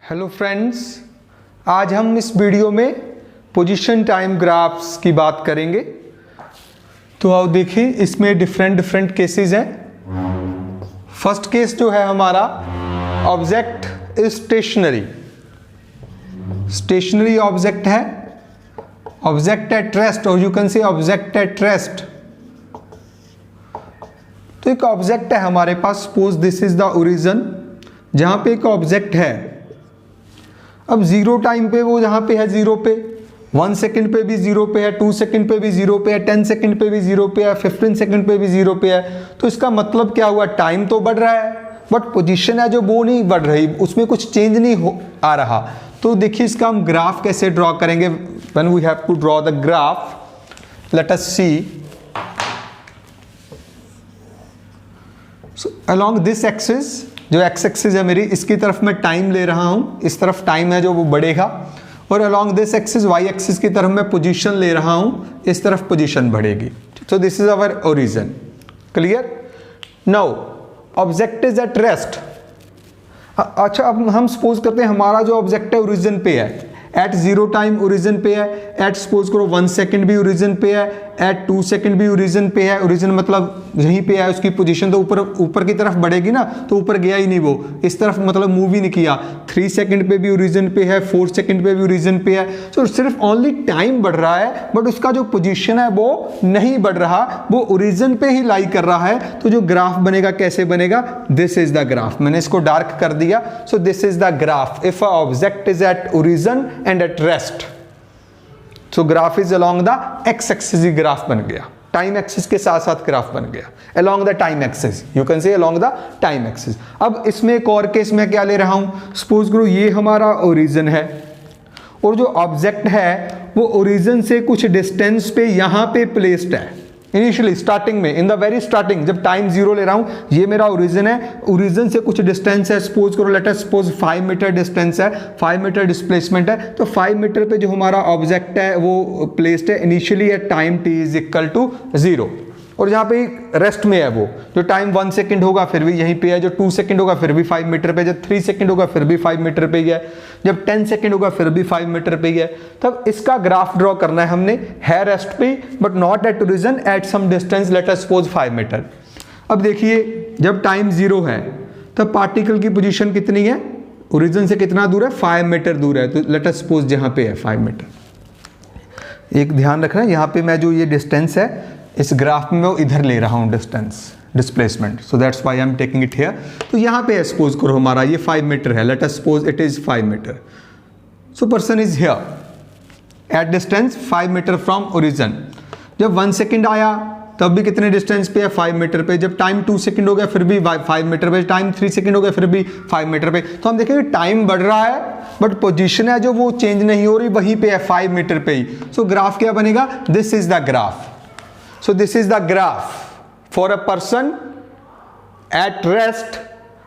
Hello friends, आज हम इस वीडियो में पोजीशन टाइम ग्राफ्स की बात करेंगे। तो आओ देखिए, इसमें डिफरेंट केसेस हैं। फर्स्ट केस जो है हमारा, ऑब्जेक्ट इज स्टेशनरी ऑब्जेक्ट है, ऑब्जेक्ट एट रेस्ट, और you can say object at rest. तो एक ऑब्जेक्ट है हमारे पास, suppose this is the origin, जहां पे एक ऑब्जेक्ट है। अब जीरो टाइम पे वो जहां पे है जीरो पे, 1 सेकंड पे भी जीरो पे है, 2 सेकंड पे भी जीरो पे है, 10 सेकंड पे भी जीरो पे है, 15 सेकंड पे भी जीरो पे है। तो इसका मतलब क्या हुआ, टाइम तो बढ़ रहा है बट पोजीशन है जो वो नहीं बढ़ रही, उसमें कुछ चेंज नहीं आ रहा। तो देखिए इसका हम ग्राफ कैसे ड्रॉ करेंगे। When we have to draw the graph, let us see. Along this axis, जो एक्स एक्सिस है मेरी, इसकी तरफ मैं टाइम ले रहा हूं, इस तरफ टाइम है जो वो बढ़ेगा, और along this axis y axis की तरफ मैं पोजीशन ले रहा हूं, इस तरफ पोजीशन बढ़ेगी। तो this is our origin. Clear? Now object is at rest. अच्छा, अब हम सपोज करते हैं हमारा जो ऑब्जेक्ट है ओरिजिन पे है, एट जीरो टाइम ओरिजिन पे है, एट सपोज करो 1 सेकंड भी ओरिजिन पे है, एट 2 सेकंड भी ओरिजिन पे है। ओरिजिन मतलब यहीं पे है, उसकी पोजीशन तो ऊपर की तरफ बढ़ेगी ना, तो ऊपर गया ही नहीं वो, इस तरफ मतलब मूव ही नहीं किया। 3 सेकंड पे भी ओरिजिन पे है, 4 सेकंड पे भी ओरिजिन पे है। तो सिर्फ ओनली टाइम बढ़ रहा है बट उसका जो पोजीशन है वो नहीं बढ़ रहा, वो ओरिजिन पे ही लाई कर रहा है। तो जो ग्राफ बनेगा कैसे बनेगा, दिस इज द ग्राफ। मैंने इसको डार्क कर दिया। सो this is the graph if a object is at origin and at rest. So graph is along the x axis, graph बन गया, टाइम एक्सिस के साथ साथ ग्राफ बन गया, along the time axis, you can से अलोंग द टाइम एक्सिस। अब इसमें एक और केस में क्या ले रहा हूं, सपोज करो ये हमारा ओरिजिन है और जो ऑब्जेक्ट है वो ओरिजिन से कुछ डिस्टेंस पे यहां पे प्लेस्ड है। इनिशियली स्टार्टिंग में, इन द वेरी स्टार्टिंग, जब टाइम जीरो ले रहा हूं, ये मेरा ओरिजिन है, ओरिजिन से कुछ डिस्टेंस है, सपोज करो let us suppose 5 metre distance है, 5 मीटर डिस्प्लेसमेंट है। तो 5 मीटर पे जो हमारा ऑब्जेक्ट है वो प्लेस्ड है initially at time t is equal to 0, और जहां पे रेस्ट में है वो, जो टाइम 1 सेकंड होगा फिर भी यहीं पे है, जो 2 सेकंड होगा फिर भी 5 मीटर पे, जब 3 सेकंड होगा फिर भी 5 मीटर पे ही है, जब 10 सेकंड होगा फिर भी 5 मीटर पे ही है। तब इसका ग्राफ ड्रॉ करना है हमने, है रेस्ट पे but not at origin, at some distance, let us suppose 5 metre. अब देखिए जब टाइम 0 है तब पार्टिकल की पोजीशन कितनी है, ओरिजिन से कितना दूर है, 5 मीटर दूर है। तो लेट अस सपोज जहां पे है 5 मीटर। एक ध्यान रखना, यहाँ पे मैं जो ये डिस्टेंस है इस ग्राफ में वो इधर ले रहा हूं distance, displacement, so that's why I am taking it here. तो यहाँ पे सपोज करो हमारा ये 5 मीटर है, let us suppose it is 5 metre. So person is here at distance 5 metre from origin. जब 1 सेकंड आया तब भी कितने डिस्टेंस पे है, 5 मीटर पे। जब टाइम 2 सेकंड हो गया फिर भी 5 मीटर पे, टाइम 3 सेकंड हो गया फिर भी 5 मीटर पे। तो हम देखेंगे टाइम बढ़ रहा है बट पोजीशन है जो वो चेंज नहीं हो रही, वहीं पे है 5 मीटर पे ही। सो ग्राफ क्या बनेगा, this is the graph. So this is the graph for a person at rest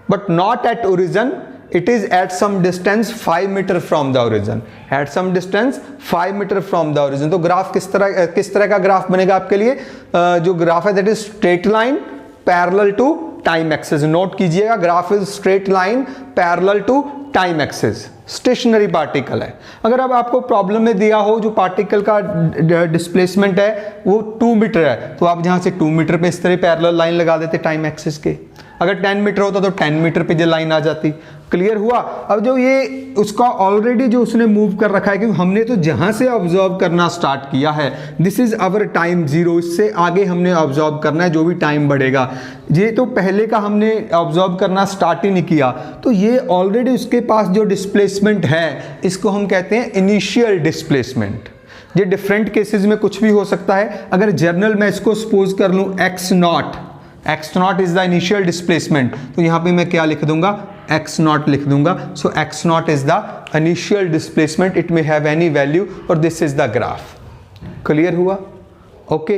but not at origin. It is at some distance 5 meter from the origin. At some distance 5 meter from the origin. तो graph किस तरह का graph बनेगा आपके लिए, जो graph है that is straight line parallel to time axis. Note कीजिएगा, graph is straight line parallel to time axis, stationary particle है। अगर अब आपको प्रॉब्लम में दिया हो जो पार्टिकल का डिस्प्लेसमेंट है वो 2 मीटर है, तो आप जहां से 2 मीटर पे इस तरह पैरेलल लाइन लगा देते टाइम एक्सिस के। अगर 10 मीटर होता तो 10 मीटर पे जो लाइन आ जाती। क्लियर हुआ? अब जो ये उसका ऑलरेडी जो उसने मूव कर रखा है, क्योंकि हमने तो जहां से ऑब्जर्व करना स्टार्ट किया है, दिस इज अवर टाइम 0, इससे आगे हमने ऑब्जर्व करना है जो भी टाइम बढ़ेगा। ये तो पहले का हमने ऑब्जर्व करना स्टार्ट ही नहीं किया, तो ये ऑलरेडी उसके पास जो डिस्प्लेसमेंट है इसको हम कहते हैं इनिशियल डिस्प्लेसमेंट। ये डिफरेंट केसेस में कुछ भी हो सकता है। अगर जर्नल में इसको सपोज कर लूँ x naught is the initial displacement, तो यहाँ पे मैं क्या लिख दूंगा, x नॉट लिख दूंगा। So x naught is the initial displacement, it may have any value, और this is the graph. Clear हुआ? Okay,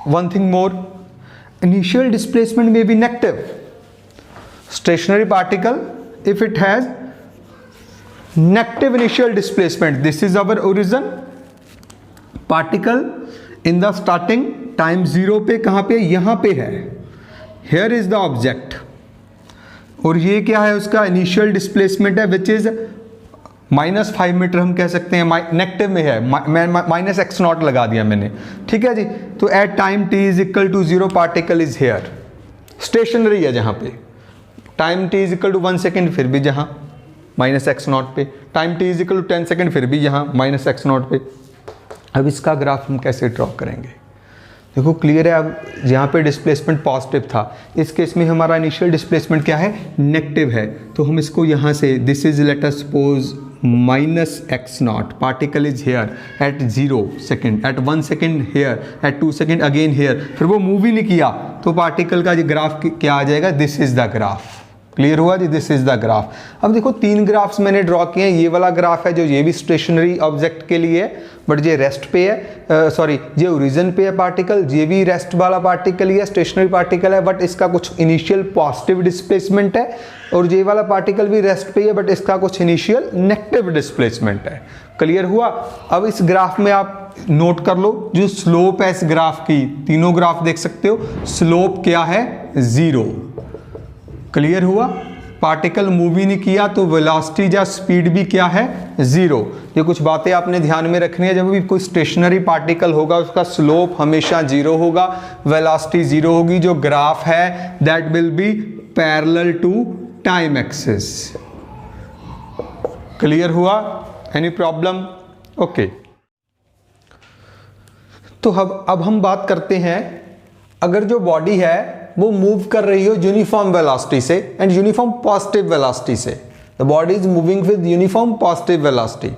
one thing more, initial displacement may be negative. Stationary particle if it has negative initial displacement, this is our origin, particle in the starting time 0 पे, कहां पे, यहां पे है, here is the object, और ये क्या है उसका इनिशियल डिस्प्लेसमेंट है विच इज -5 मीटर हम कह सकते हैं, नेगेटिव में है, माइनस एक्स नॉट लगा दिया मैंने, ठीक है जी। तो at time t is equal to 0 particle is here, stationary है जहाँ पे, time t is equal to 1 second फिर भी जहाँ माइनस एक्स नॉट पे, time t is equal to 10 second फिर भी यहाँ माइनस एक्स नॉट पे। अब इसका ग्राफ हम कैसे ड्रॉ करेंगे? देखो क्लियर है, अब यहाँ पे डिस्प्लेसमेंट पॉजिटिव था, इस केस में हमारा इनिशियल डिस्प्लेसमेंट क्या है, नेगेटिव है। तो हम इसको यहाँ से, this is let us suppose minus x not, particle is here at 0 second, at 1 second here, at 2 second again here, फिर वो मूव ही नहीं किया, तो पार्टिकल का ग्राफ क्या आ जाएगा, this is the graph. Clear हुआ जी, दिस इज द ग्राफ। अब देखो 3 ग्राफ्स मैंने ड्रॉ किए हैं, ये वाला ग्राफ है जो ये भी स्टेशनरी ऑब्जेक्ट के लिए है, बट ये रेस्ट पे है, सॉरी ये ओरिजिन पे है पार्टिकल, ये भी रेस्ट वाला पार्टिकल ही है, स्टेशनरी पार्टिकल है, बट इसका कुछ इनिशियल पॉजिटिव डिस्प्लेसमेंट है, और ये वाला पार्टिकल भी रेस्ट पे है, बट इसका कुछ इनिशियल नेगेटिव डिस्प्लेसमेंट है। क्लियर हुआ? अब इस ग्राफ में आप नोट कर लो, जो स्लोप है इस ग्राफ की, तीनों ग्राफ देख सकते हो, स्लोप क्या है, 0। क्लियर हुआ? पार्टिकल मूव ही नहीं किया तो वेलोसिटी या स्पीड भी क्या है, 0। ये कुछ बातें आपने ध्यान में रखनी है, जब भी कोई स्टेशनरी पार्टिकल होगा उसका स्लोप हमेशा 0 होगा, वेलोसिटी 0 होगी, जो ग्राफ है that will be parallel to time axis. Clear हुआ? Any problem? ओके। तो अब हम बात करते हैं, अगर जो बॉडी है वो मूव कर रही हो यूनिफॉर्म वेलोसिटी से एंड यूनिफॉर्म पॉजिटिव वेलोसिटी से, the body is moving with uniform positive velocity.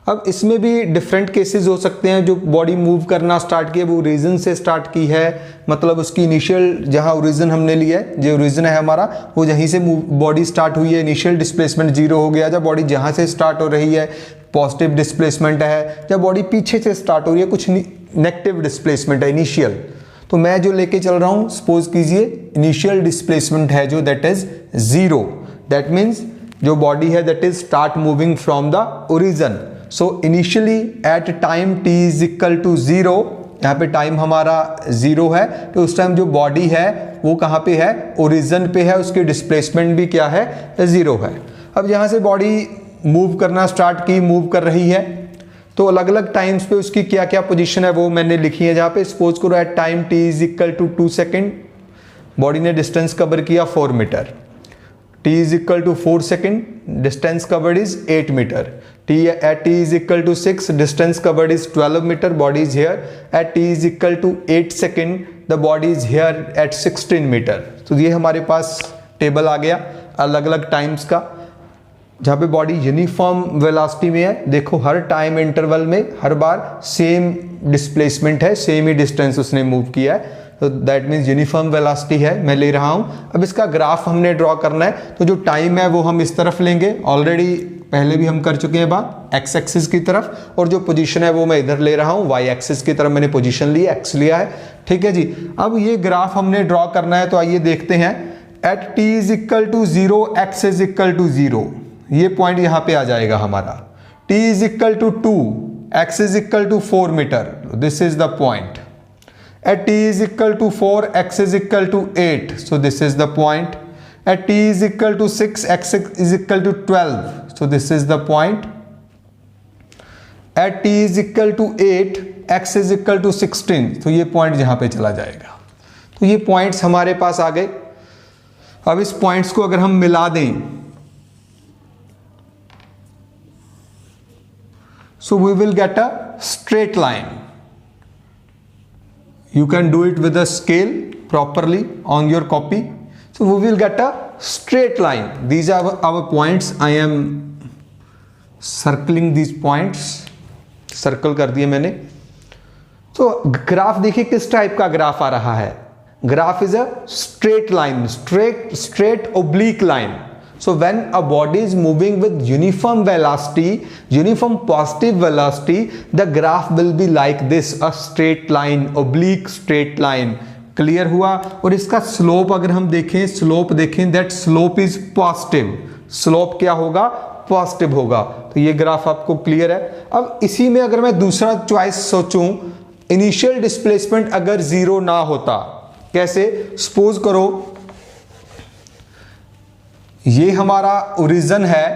अब इसमें भी डिफरेंट केसेस हो सकते हैं, जो बॉडी मूव करना स्टार्ट की है वो ओरिजिन से स्टार्ट की है, मतलब उसकी इनिशियल जहां ओरिजिन हमने लिया है, जो ओरिजिन है हमारा वो यहीं से बॉडी स्टार्ट हुई है, इनिशियल डिस्प्लेसमेंट 0 हो गया। जब बॉडी जहां से स्टार्ट हो रही है पॉजिटिव डिस्प्लेसमेंट है, जब बॉडी पीछे से स्टार्ट हो रही है कुछ नेगेटिव डिस्प्लेसमेंट है इनिशियल। तो मैं जो लेके चल रहा हूं, सपोज कीजिए इनिशियल डिस्प्लेसमेंट है जो दैट इज 0, दैट मीन्स जो बॉडी है that is start moving from the origin. So initially at time t is equal to 0, यहाँ पे टाइम हमारा 0 है, तो उस टाइम जो बॉडी है वो कहाँ पे है, ओरिजिन पे है, उसकी डिस्प्लेसमेंट भी क्या है, 0 है। अब यहाँ से बॉडी मूव करना स्टार्ट की, मूव कर रही है, तो अलग अलग टाइम्स पे उसकी क्या क्या पोजीशन है वो मैंने लिखी है, जहाँ पे सपोज करो at time t is equal to 2 second, body ने डिस्टेंस कवर किया 4 मीटर, t is equal to 4 second, distance covered is 8 metre, at t is equal to 6, distance covered is 12 metre, body is here at t is equal to 8 second, the body is here at 16 metre. तो ये हमारे पास table आ गया अलग अलग times का, जहाँ पे body uniform velocity में है। देखो हर टाइम इंटरवल में हर बार सेम डिस्प्लेसमेंट है, सेम ही डिस्टेंस उसने मूव किया है, तो दैट मीन्स यूनिफॉर्म वेलोसिटी है, मैं ले रहा हूँ। अब इसका ग्राफ हमने ड्रॉ करना है, तो जो टाइम है वो हम इस तरफ लेंगे, ऑलरेडी पहले भी हम कर चुके हैं बात, एक्स एक्सिस की तरफ, और जो पोजीशन है वो मैं इधर ले रहा हूँ, वाई एक्सिस की तरफ मैंने पोजीशन ली, एक्स लिया है, ठीक है जी। अब ये ग्राफ हमने ड्रॉ करना है, तो आइए देखते हैं। At t is equal to 0, x is equal to 0, ये पॉइंट यहां पे आ जाएगा हमारा। t is equal to 2, x is equal to 4 metre, this is the point. At t is equal to 4, x is equal to 8, so this is the point. At t is equal to 6, x is equal to 12, so this is the point. At t is equal to 8, x is equal to 16, तो ये point यहां पे चला जाएगा। तो ये points हमारे पास आ गए। अब इस पॉइंट्स को अगर हम मिला दें, so we will get a straight line. You can do it with a scale properly on your copy. So we will get a straight line. These are our points. I am circling these points. Circle कर दिए मैंने। तो graph देखिए किस type का graph आ रहा है। Graph is a straight line, straight oblique line. So when a body is moving with uniform velocity, uniform positive velocity, the graph will be like this, a straight line, oblique straight line. Clear हुआ? और इसका slope अगर हम देखें, slope देखें, that slope is positive. Slope क्या होगा? Positive होगा। तो ये ग्राफ आपको क्लियर है। अब इसी में अगर मैं दूसरा चॉइस सोचूं, इनिशियल डिस्प्लेसमेंट अगर 0 ना होता, कैसे? सपोज करो ये हमारा ओरिजिन है,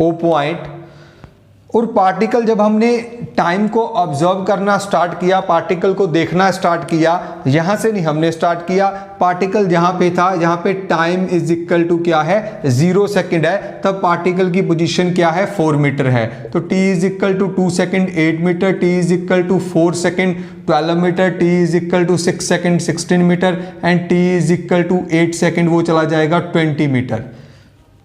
ओ पॉइंट। और पार्टिकल जब हमने टाइम को ऑब्जर्व करना स्टार्ट किया, पार्टिकल को देखना स्टार्ट किया, यहाँ से नहीं हमने स्टार्ट किया, पार्टिकल जहाँ पे था, जहाँ पे टाइम इज इक्वल टू क्या है 0 सेकेंड है, तब पार्टिकल की पोजीशन क्या है 4 मीटर है। तो t is equal to 2 second 8 metre, t is equal to 4 second 12 metre, t is equal to 6 second 16 metre and t is equal to 8 second वो चला जाएगा 20 मीटर।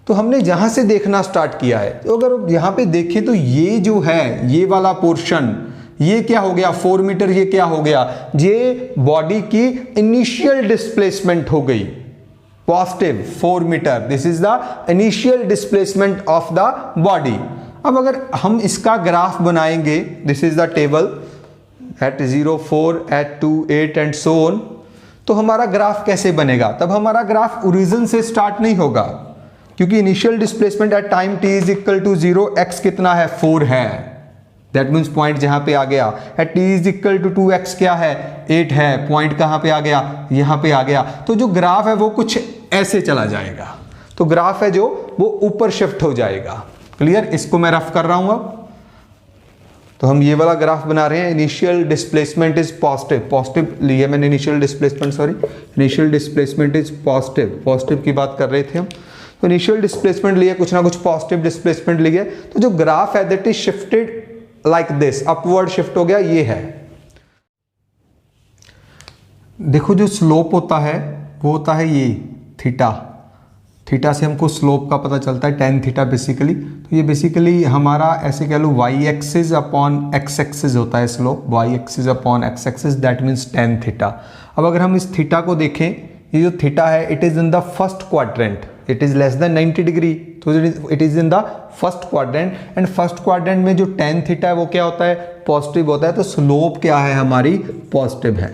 तो हमने जहां से देखना स्टार्ट किया है, तो अगर यहां पे देखें तो ये जो है ये वाला पोर्शन, ये क्या हो गया 4 मीटर, ये क्या हो गया, ये बॉडी की इनिशियल डिस्प्लेसमेंट हो गई positive 4 metre. This is the initial displacement of the body. अब अगर हम इसका ग्राफ बनाएंगे, this is the table at 0 4 at 2 8 and so on, तो हमारा ग्राफ कैसे बनेगा? तब हमारा ग्राफ ओरिजिन से स्टार्ट नहीं होगा, क्योंकि initial displacement at time t is equal to 0, x कितना है 4 है, दैट मीन्स पॉइंट जहां पे आ गया। At t is equal to 2x क्या है 8 है, पॉइंट कहां पे आ गया यहां पे आ गया। तो जो ग्राफ है वो कुछ ऐसे चला जाएगा, तो ग्राफ है जो वो ऊपर शिफ्ट हो जाएगा। क्लियर? इसको मैं रफ कर रहा हूं अब। तो हम ये वाला ग्राफ बना रहे हैं, initial displacement is positive, positive लिए मैंने initial displacement, sorry initial displacement is positive, positive की बात कर रहे थे हम। तो इनिशियल डिस्प्लेसमेंट लिए, कुछ ना कुछ पॉजिटिव डिस्प्लेसमेंट लिए, तो जो ग्राफ है that is shifted like this, upward shift हो गया, ये है। देखो जो स्लोप होता है वो होता है ये थीटा, थीटा से हमको स्लोप का पता चलता है tan थीटा बेसिकली। तो ये बेसिकली हमारा ऐसे कह लो y axis upon x axis होता है slope, y axis upon x axis, that means tan theta. अब अगर हम इस थीटा को देखें, ये जो थीटा है it is in the first quadrant, it is less than 90 degree, तो it is in the first quadrant and first quadrant में जो tan थीटा है वो क्या होता है पॉजिटिव होता है। तो स्लोप क्या है हमारी पॉजिटिव है,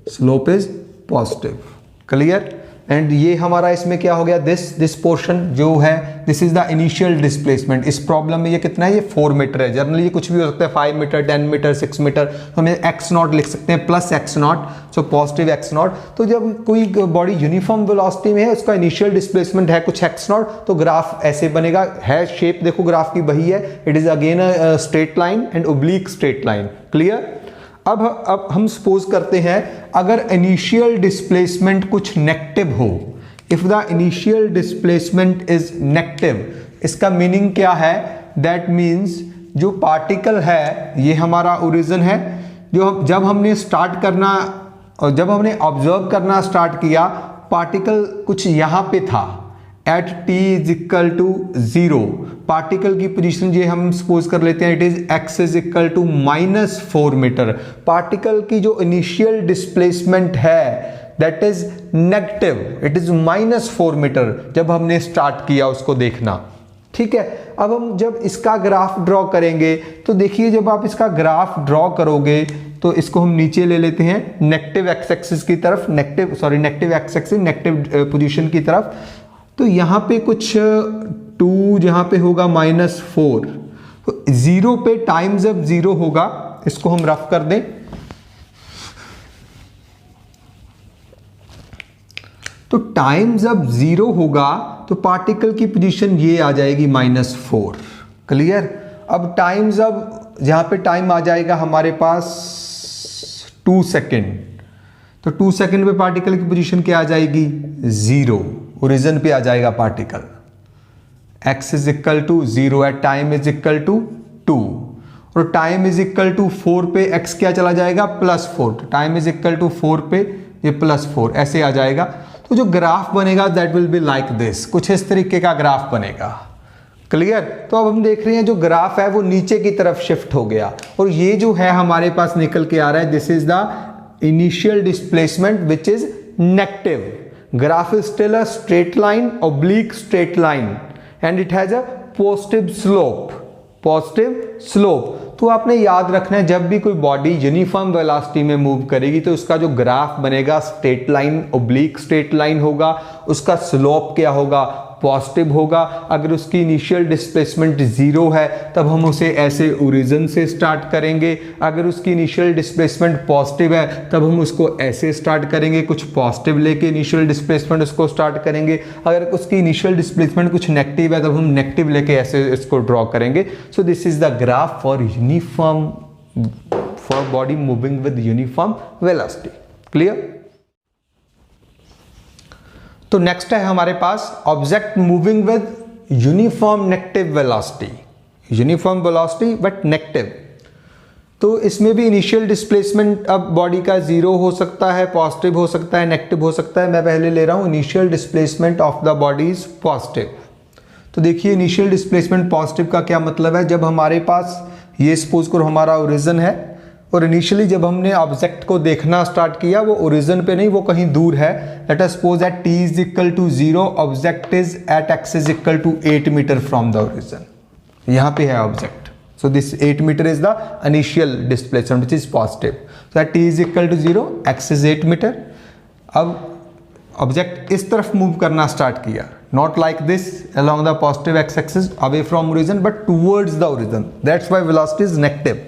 slope is positive. Clear? And ये हमारा इसमें क्या हो गया, दिस पोर्शन जो है this is the initial displacement. इस प्रॉब्लम में ये कितना है, ये 4 मीटर है। जनरली ये कुछ भी हो सकता है 5 मीटर 10 मीटर 6 मीटर, तो हमें एक्स नॉट लिख सकते हैं plus x not, so positive x not. तो जब कोई बॉडी यूनिफॉर्म वेलोसिटी में है, उसका इनिशियल डिस्प्लेसमेंट है कुछ एक्स नॉट, तो ग्राफ ऐसे बनेगा। है शेप देखो ग्राफ की वही है, it is again a straight line and oblique straight line. Clear? अब हम सपोज करते हैं अगर इनिशियल डिस्प्लेसमेंट कुछ नेगेटिव हो, if the initial displacement is negative, इसका मीनिंग क्या है, दैट मीन्स जो पार्टिकल है ये हमारा ओरिजिन है, जो जब हमने स्टार्ट करना और जब हमने ऑब्जर्व करना स्टार्ट किया, पार्टिकल कुछ यहां पे था at t is equal to 0, particle की पोजीशन ये हम सपोज कर लेते हैं it is x is equal to -4 metre. Particle की जो इनिशियल डिस्प्लेसमेंट है that is negative, it is -4 metre जब हमने स्टार्ट किया उसको देखना। ठीक है, अब हम जब इसका ग्राफ ड्रॉ करेंगे तो देखिए जब आप इसका ग्राफ ड्रॉ करोगे तो इसको हम नीचे ले लेते हैं नेगेटिव एक्स एक्सिस की तरफ, negative x axis negative position की तरफ। तो यहाँ पे कुछ 2 जहाँ पे होगा -4, तो 0 पे टाइम जब 0 होगा, इसको हम रफ कर दें, तो टाइम जब 0 होगा तो पार्टिकल की पोजीशन ये आ जाएगी -4। क्लियर? अब टाइम जब जहाँ पे टाइम आ जाएगा हमारे पास 2 सेकेंड, तो 2 सेकेंड पे पार्टिकल की पोजीशन क्या आ जाएगी 0, ओरिजिन पे आ जाएगा particle. x is equal to 0 at time is equal to 2, और टाइम इज इक्वल टू 4 पे x क्या चला जाएगा +4, टाइम इज इक्वल टू 4 पे ये +4 ऐसे आ जाएगा। तो जो ग्राफ बनेगा that will be like this, कुछ इस तरीके का ग्राफ बनेगा। क्लियर? तो अब हम देख रहे हैं जो ग्राफ है वो नीचे की तरफ शिफ्ट हो गया, और ये जो है हमारे पास निकल के आ रहा है this is the initial displacement which is negative. Graph is still a straight line, oblique straight line, and it has a positive slope. Positive slope. तो आपने याद रखना है जब भी कोई बॉडी यूनिफॉर्म वेलोसिटी में मूव करेगी तो उसका जो ग्राफ बनेगा straight line, oblique straight line होगा, उसका स्लोप क्या होगा पॉजिटिव होगा। अगर उसकी इनिशियल डिस्प्लेसमेंट जीरो है तब हम उसे ऐसे ओरिजिन से स्टार्ट करेंगे। अगर उसकी इनिशियल डिस्प्लेसमेंट पॉजिटिव है तब हम उसको ऐसे स्टार्ट करेंगे, कुछ पॉजिटिव लेके इनिशियल डिस्प्लेसमेंट उसको स्टार्ट करेंगे। अगर उसकी इनिशियल डिस्प्लेसमेंट कुछ नेगेटिव है तब हम नेगेटिव लेके ऐसे इसको ड्रॉ करेंगे। So this is the graph for uniform for body moving with uniform velocity. Clear? तो नेक्स्ट है हमारे पास object moving with uniform negative velocity, uniform velocity but negative. तो इसमें भी इनिशियल डिस्प्लेसमेंट अब बॉडी का जीरो हो सकता है, पॉजिटिव हो सकता है, नेगेटिव हो सकता है। मैं पहले ले रहा हूं initial displacement of the body is positive. तो देखिए इनिशियल डिस्प्लेसमेंट पॉजिटिव का क्या मतलब है, जब हमारे पास ये सपोज करो हमारा ओरिजिन है और इनिशियली जब हमने ऑब्जेक्ट को देखना स्टार्ट किया वो ओरिजिन पे नहीं, वो कहीं दूर है। Let us suppose at t is equal to 0 object is at x is equal to 8 metre from the origin. यहाँ पे है object, so this 8 metre is the initial displacement which is positive. So at t is equal to 0 x is 8 metre. अब object इस तरफ move करना start किया, not like this along the positive x-axis away from origin but towards the origin, that's why velocity is negative.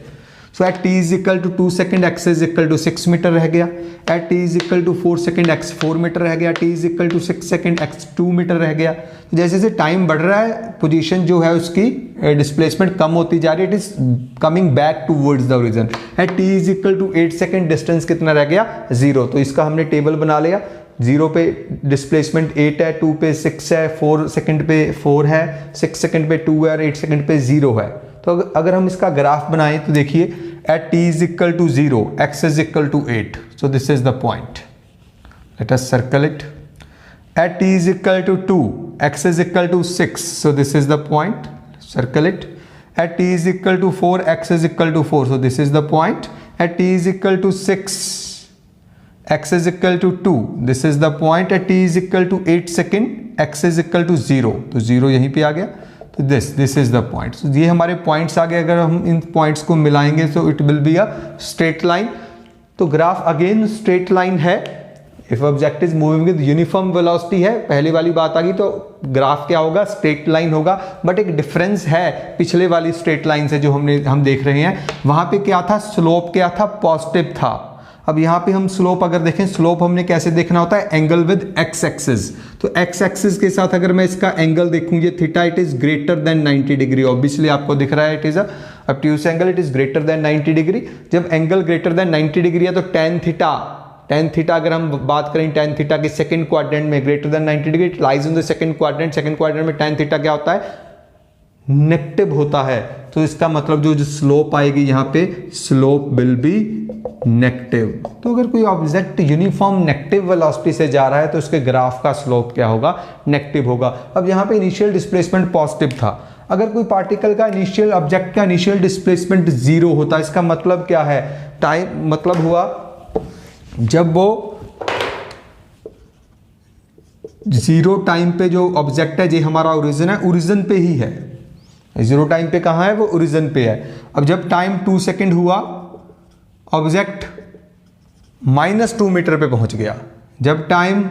So at t is equal to 2 second x is equal to 6 metre रह गया, at t is equal to 4 second x 4 metre रह गया, t is equal to 6 second x 2 metre रह गया। जैसे जैसे time बढ़ रहा है पोजीशन जो है उसकी डिस्प्लेसमेंट कम होती जा रही है, it is coming back towards the origin. At t is equal to 8 second distance कितना रह गया 0। तो इसका हमने टेबल बना लिया, 0 पे डिस्प्लेसमेंट 8 है, 2 पे 6 है, 4 सेकंड पे 4 है, 6 सेकंड पे 2 है और 8 सेकंड पे 0 है। तो अगर हम इसका ग्राफ बनाएं तो देखिए at t is equal to 0 x is equal to 8, so this is the point, let us circle it. At t is equal to 2 x is equal to 6, so this is the point, circle it. At t is equal to 4 x is equal to 4, so this is the point. At t is equal to 6 x is equal to 2, this is the point। at t is equal to 8 second x is equal to 0, तो 0 यहीं पे आ गया। तो this is the point। so ये हमारे points आ गए। अगर हम इन पॉइंट्स को मिलाएंगे तो it will be a straight line. तो ग्राफ अगेन स्ट्रेट लाइन है। If object is moving with uniform velocity है, पहली वाली बात आ गई, तो ग्राफ क्या होगा, स्ट्रेट लाइन होगा। बट एक डिफरेंस है पिछले वाली स्ट्रेट लाइन से जो हम देख रहे हैं, वहां पे क्या था, स्लोप क्या था, पॉजिटिव था। अब यहाँ पे हम स्लोप अगर देखें, स्लोप हमने कैसे देखना होता है, एंगल विद एक्स एक्सिस। तो एक्स एक्सिस के साथ अगर मैं इसका एंगल देखूं, ये theta, it is greater than 90 degree. Obviously आपको दिख रहा है it is a obtuse angle, it is greater than 90 degree. जब एंगल ग्रेटर देन 90 डिग्री है तो टेन थीटा अगर हम बात करें टेन थीटा के सेकंड क्वाड्रेंट में greater than 90 degree, it lies in the second quadrant. Second quadrant में टेन थीटा क्या होता है, नेगेटिव होता है। तो इसका मतलब जो स्लोप आएगी यहाँ पे, स्लोप विल बी नेगेटिव। तो अगर कोई ऑब्जेक्ट यूनिफॉर्म नेगेटिव वेलोसिटी से जा रहा है तो उसके ग्राफ का स्लोप क्या होगा, नेगेटिव होगा। अब यहाँ पे इनिशियल डिस्प्लेसमेंट पॉजिटिव था। अगर कोई पार्टिकल का इनिशियल ऑब्जेक्ट का इनिशियल डिस्प्लेसमेंट 0 होता, इसका मतलब क्या है, टाइम मतलब हुआ जब वो 0 टाइम पे जो ऑब्जेक्ट है, ये हमारा ओरिजिन है, ओरिजिन पे ही है। 0 टाइम पे कहाँ है, वो ओरिजिन पे है। अब जब टाइम 2 सेकेंड हुआ, ऑब्जेक्ट -2 मीटर पे पहुंच गया। जब टाइम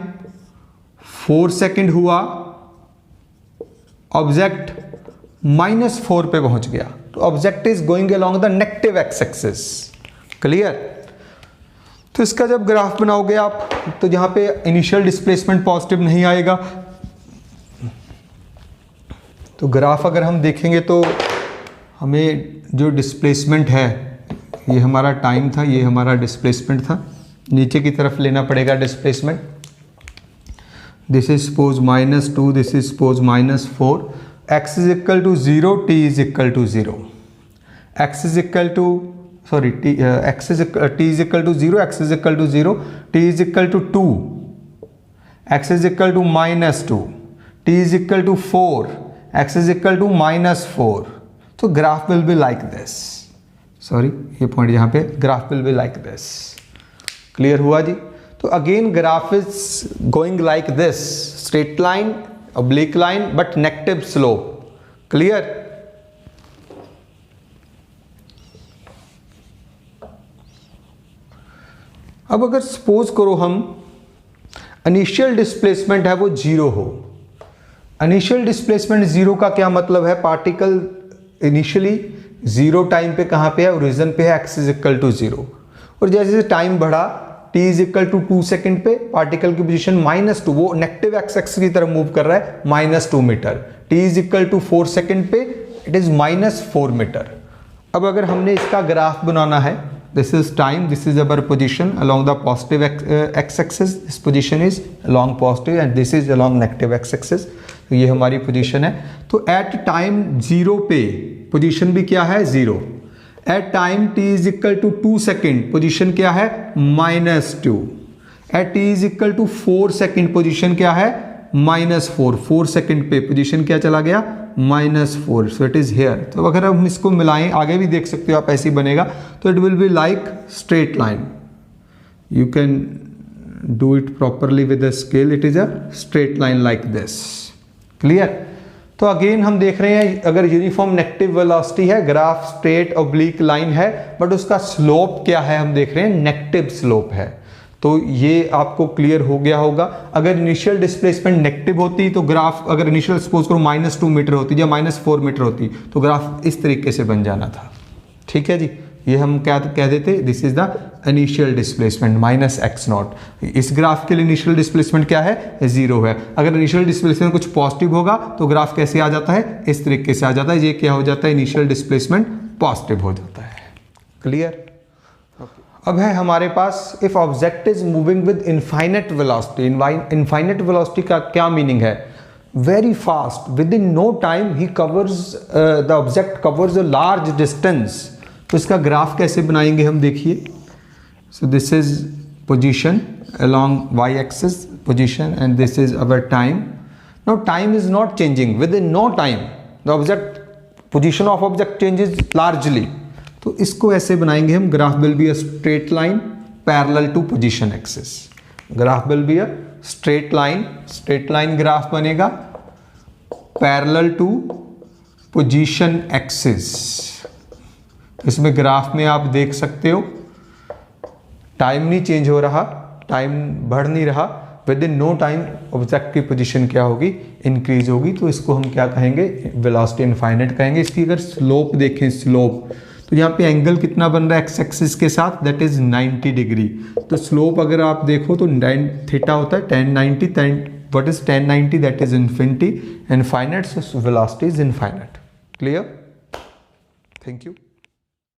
4 सेकेंड हुआ, ऑब्जेक्ट -4 पे पहुंच गया। तो object is going along the negative x axis. Clear? तो इसका जब ग्राफ बनाओगे आप, तो यहां पे इनिशियल डिस्प्लेसमेंट पॉजिटिव नहीं आएगा। तो ग्राफ अगर हम देखेंगे तो हमें जो डिस्प्लेसमेंट है, ये हमारा टाइम था, ये हमारा डिस्प्लेसमेंट था, नीचे की तरफ लेना पड़ेगा displacement. This is suppose -2, this is suppose -4। x is equal to 0, t is equal to 0, x is equal to sorry t is equal to 0, x is equal to 0, t is equal to 2, x is equal to -2, t is equal to 4, x is equal to -4। तो graph will be like this, sorry ये point यहाँ पे, graph will be like this. Clear हुआ जी? तो again graph is going like this, straight line, oblique line, but negative slope. Clear? अब अगर suppose करो हम इनिशियल डिस्प्लेसमेंट है वो 0 हो, इनिशियल डिस्प्लेसमेंट जीरो का क्या मतलब है? पार्टिकल इनिशियली जीरो टाइम पे कहाँ पे है? ओरिजिन पे है, x is equal to zero. और जैसे जैसे टाइम बढ़ा, t is equal to 2 second पे पार्टिकल की पोजीशन -2, वो नेगेटिव एक्स एक्सिस की तरफ मूव कर रहा है -2 मीटर। t is equal to 4 second पे इट इज -4 मीटर। अब अगर हमने इसका ग्राफ बनाना है, this is time, this is our position along the positive x axis, this position is along positive and this is along negative x axis. तो ये हमारी पोजीशन है। तो एट टाइम जीरो पे पोजीशन भी क्या है? Zero. At time t is equal to 2 second position क्या है? -2। At t is equal to 4 second position क्या है? -4। 4 सेकेंड पे पोजीशन क्या चला गया? -4। So it is here. तो अगर हम इसको मिलाएं, आगे भी देख सकते हो आप, ऐसे ही बनेगा। तो it will be like straight line. You can do it properly with the scale. It is a straight line like this. Clear? तो अगेन हम देख रहे हैं, अगर यूनिफॉर्म नेगेटिव वेलोसिटी है, ग्राफ स्ट्रेट ऑब्लिक लाइन है, बट उसका slope क्या है हम देख रहे हैं? नेगेटिव स्लोप है। तो ये आपको क्लियर हो गया होगा। अगर इनिशियल डिस्प्लेसमेंट नेगेटिव होती तो ग्राफ, अगर इनिशियल सपोज करो -2 मीटर होती या -4 मीटर होती, तो ग्राफ इस तरीके से बन जाना था। ठीक है जी, ये हम क्या कह देते? This is the initial displacement -x0। इस ग्राफ के लिए इनिशियल डिस्प्लेसमेंट क्या है? 0 है। अगर इनिशियल डिस्प्लेसमेंट कुछ पॉजिटिव होगा तो ग्राफ कैसे आ जाता है? इस तरीके से आ जाता है। ये क्या हो जाता है? इनिशियल डिस्प्लेसमेंट पॉजिटिव हो जाता है। क्लियर? अब है हमारे पास, if object is moving with infinite velocity. Infinite velocity का क्या मीनिंग है? Very fast, within no time ही covers, the object covers a large distance. तो इसका ग्राफ कैसे बनाएंगे हम? देखिए, so this is position along Y axis position and this is our time. Now time is not changing, within no time the object, position of object changes largely. तो इसको ऐसे बनाएंगे हम, graph will be a straight line parallel to position axis. Graph will be a straight line graph बनेगा parallel to position axis. इसमें graph में आप देख सकते हो टाइम नहीं चेंज हो रहा, टाइम बढ़ नहीं रहा, within no time object की पोजीशन क्या होगी? इंक्रीज होगी। तो इसको हम क्या कहेंगे? वेलोसिटी इनफाइनाइट कहेंगे। इसकी अगर स्लोप देखें, स्लोप, तो यहाँ पे एंगल कितना बन रहा है एक्स एक्सिस के साथ? That is 90 degree. तो स्लोप अगर आप देखो तो थीटा होता है tan 90। What is tan 90? That is infinity. Infinite, so velocity is infinite. Clear? Thank you.